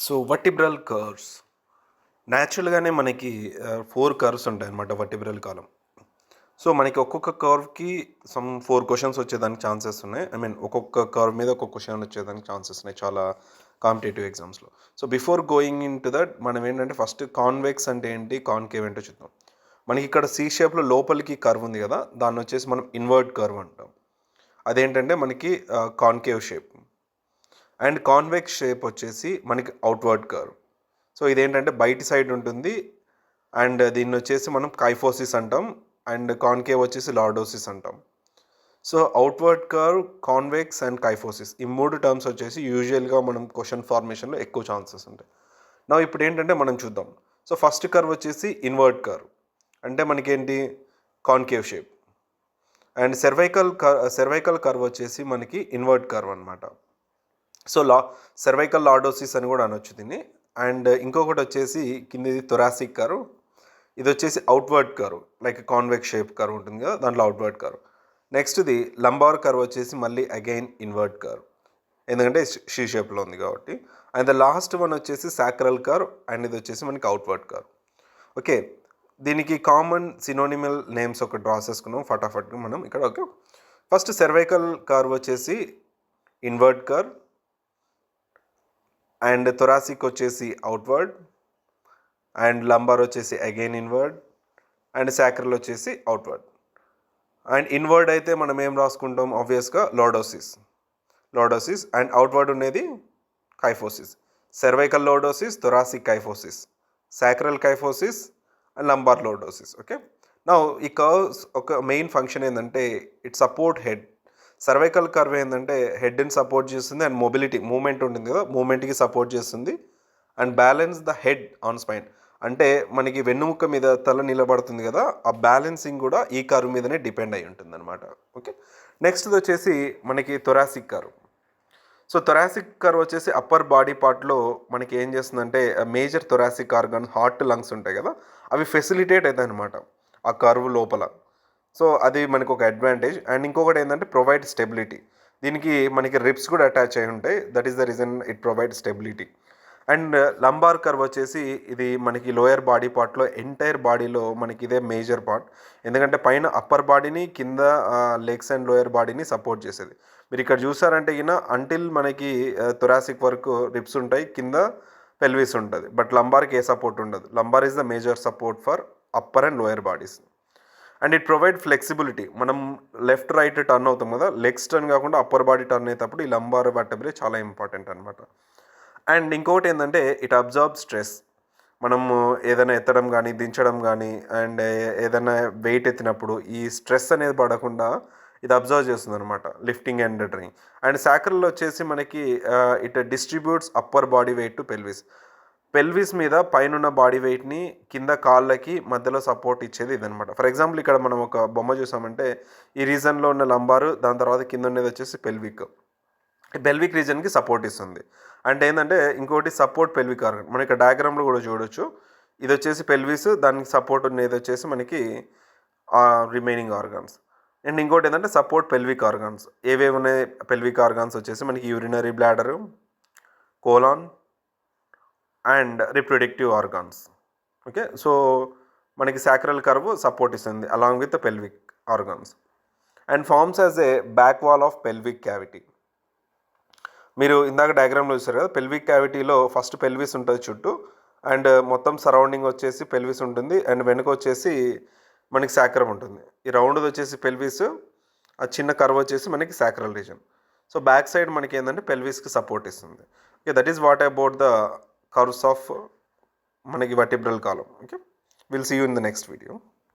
So vertebral curves న్యాచురల్గానే మనకి 4 curves ఉంటాయన్నమాట vertebral column. So మనకి ఒక్కొక్క కర్వ్కి 4 క్వశ్చన్స్ వచ్చేదానికి ఛాన్సెస్ ఉన్నాయి. ఒక్కొక్క కర్వ్ మీద ఒక్కొక్క క్వశ్చన్ వచ్చేదానికి ఛాన్సెస్ ఉన్నాయి చాలా కాంపిటేటివ్ ఎగ్జామ్స్లో. So before going in to that మనం ఏంటంటే ఫస్ట్ కాన్వెక్స్ అంటే ఏంటి, కాన్కేవ్ ఏంటో చూద్దాం. మనకి ఇక్కడ సి షేప్లో లోపలికి కర్వ్ ఉంది కదా, దాన్ని వచ్చేసి మనం ఇన్వర్ట్ కర్వ్ అంటాం. అదేంటంటే మనకి concave shape. And convex shape వచ్చేసి మనకి అవుట్వర్డ్ కర్వ్. సో ఇదేంటంటే బయటి సైడ్ ఉంటుంది. అండ్ దీన్ని వచ్చేసి మనం కైఫోసిస్ అంటాం. అండ్ కాన్కేవ్ వచ్చేసి లార్డోసిస్ అంటాం. So outward curve, convex and kyphosis, ఈ 3 టర్మ్స్ వచ్చేసి యూజువల్గా మనం క్వశ్చన్ ఫార్మేషన్లో ఎక్కువ ఛాన్సెస్ ఉంటాయి. నా ఇప్పుడు ఏంటంటే మనం చూద్దాం. సో ఫస్ట్ కర్వ్ వచ్చేసి ఇన్వర్ట్ కర్వ్, అంటే మనకేంటి concave shape. And cervical curve వచ్చేసి మనకి ఇన్వర్ట్ కర్వ్ అనమాట. సో సెర్వైకల్ లార్డోసిస్ అని కూడా అనొచ్చు దీన్ని. అండ్ ఇంకొకటి వచ్చేసి కిందిది థొరాసిక్ కర్వ్. ఇది వచ్చేసి outward curve, like convex shape curve ఉంటుంది కదా, దాంట్లో అవుట్వర్డ్ కర్వ్. నెక్స్ట్ది లంబార్ కర్వ్ వచ్చేసి మళ్ళీ అగైన్ ఇన్వర్ట్ కర్వ్, ఎందుకంటే షీ షేప్లో ఉంది కాబట్టి. అండ్ ద లాస్ట్ వన్ వచ్చేసి సాక్రల్ కర్వ్, అండ్ ఇది వచ్చేసి మనకి అవుట్వర్డ్ కర్వ్. ఓకే, దీనికి కామన్ సినోనిమల్ నేమ్స్ ఒక డ్రా చేసుకున్నాం ఫటాఫట్ మనం ఇక్కడ. ఓకే, ఫస్ట్ సెర్వైకల్ కర్వ్ వచ్చేసి ఇన్వర్ట్ కర్వ్, అండ్ థొరాసిక్ వచ్చేసి అవుట్వర్డ్, అండ్ లంబార్ వచ్చేసి అగైన్ ఇన్వర్డ్, అండ్ సాక్రల్ వచ్చేసి అవుట్వర్డ్. అండ్ ఇన్వర్డ్ అయితే మనం ఏం రాసుకుంటాం, ఆబ్వియస్గా లార్డోసిస్. అండ్ అవుట్వర్డ్ ఉండేది kyphosis. Cervical lordosis, thoracic kyphosis, sacral kyphosis and lumbar lordosis. Okay, నా ఈ కర్వ్స్ ఒక మెయిన్ ఫంక్షన్ ఏంటంటే it support head. Cervical curve ఏంటంటే హెడ్ని సపోర్ట్ చేస్తుంది, అండ్ మొబిలిటీ, మూమెంట్ ఉంటుంది కదా, మూమెంట్కి సపోర్ట్ చేస్తుంది. And balance the head on spine, అంటే మనకి వెన్నుముక్క మీద తల నిలబడుతుంది కదా, ఆ బ్యాలెన్సింగ్ కూడా ఈ కర్వ్ మీదనే డిపెండ్ అయి ఉంటుంది అనమాట. ఓకే, నెక్స్ట్ వచ్చేసి మనకి thoracic curve. So thoracic curve వచ్చేసి అప్పర్ బాడీ పార్ట్లో మనకి ఏం చేస్తుందంటే major thoracic organ, heart, lungs ఉంటాయి కదా, అవి ఫెసిలిటేట్ అవుతాయి అనమాట ఆ కర్వ్ లోపల. సో అది మనకు ఒక అడ్వాంటేజ్. అండ్ ఇంకొకటి ఏంటంటే ప్రొవైడ్ స్టెబిలిటీ. దీనికి మనకి రిప్స్ కూడా అటాచ్ అయి ఉంటాయి, that is the reason it provide stability. And lumbar curve వచ్చేసి ఇది మనకి లోయర్ బాడీ పార్ట్లో, ఎంటైర్ బాడీలో మనకి ఇదే మేజర్ పార్ట్, ఎందుకంటే పైన అప్పర్ బాడీని, కింద లెగ్స్ అండ్ లోయర్ బాడీని సపోర్ట్ చేసేది. మీరు ఇక్కడ చూసారంటే అంటిల్ మనకి థొరాసిక్ వరకు రిప్స్ ఉంటాయి, కింద పెల్విస్ ఉంటుంది, బట్ లంబార్కి ఏ సపోర్ట్ ఉండదు. Lumbar is the major support for upper and lower bodies. And it provide flexibility. మనం లెఫ్ట్ రైట్ టర్న్ అవుతాం కదా, లెగ్స్ టర్న్ కాకుండా అప్పర్ బాడీ టర్న్ అయ్యేటప్పుడు ఈ లంబార్ వర్టెబ్రే చాలా ఇంపార్టెంట్ అనమాట. అండ్ ఇంకొకటి ఏంటంటే ఇట్ అబ్జర్బ్ స్ట్రెస్. మనము ఏదైనా ఎత్తడం కానీ, దించడం కానీ, అండ్ ఏదైనా వెయిట్ ఎత్తినప్పుడు ఈ స్ట్రెస్ అనేది పడకుండా ఇది అబ్జర్వ్ చేస్తుంది అనమాట, లిఫ్టింగ్ అండ్ డ్రింగ్. అండ్ సాక్రల్ వచ్చేసి మనకి it distributes upper body weight to pelvis మీద పైన బాడీ వెయిట్ని కింద కాళ్ళకి మధ్యలో సపోర్ట్ ఇచ్చేది ఇదనమాట. ఫర్ ఎగ్జాంపుల్ ఇక్కడ మనం ఒక బొమ్మ చూసామంటే ఈ రీజన్లో ఉన్న లంబారు, దాని తర్వాత కింద ఉండేది వచ్చేసి పెల్విక్ రీజన్కి సపోర్ట్ ఇస్తుంది. అంటే ఏంటంటే ఇంకోటి సపోర్ట్ పెల్విక్ ఆర్గన్, మనం ఇక్కడ డయాగ్రామ్లో కూడా చూడొచ్చు. ఇది వచ్చేసి పెల్విస్, దానికి సపోర్ట్ ఉండేది వచ్చేసి మనకి రిమైనింగ్ ఆర్గాన్స్. అండ్ ఇంకోటి ఏంటంటే సపోర్ట్ పెల్విక్ ఆర్గాన్స్. ఏవేవి ఉన్నాయి పెల్విక్ ఆర్గాన్స్ వచ్చేసి మనకి urinary bladder, colon and reproductive organs. Okay, so మనకి సాక్రల్ కర్వ్ సపోర్ట్ ఇస్తుంది along with pelvic organs. And forms as a back wall of pelvic cavity. మీరు ఇందాక డయాగ్రామ్లో చూసారు కదా, పెల్విక్ క్యావిటీలో ఫస్ట్ పెల్విస్ ఉంటుంది చుట్టూ, అండ్ మొత్తం సరౌండింగ్ వచ్చేసి పెల్విస్ ఉంటుంది, అండ్ వెనుక వచ్చేసి మనకి సాక్రమ్ ఉంటుంది. ఈ రౌండ్ వచ్చేసి పెల్విస్, ఆ చిన్న కర్వ్ వచ్చేసి మనకి sacral region. So back side మనకి ఏంటంటే పెల్విస్కి సపోర్ట్ ఇస్తుంది. Okay, that is what about the curves of మనకి vertebral column. Okay, will see you in the next video.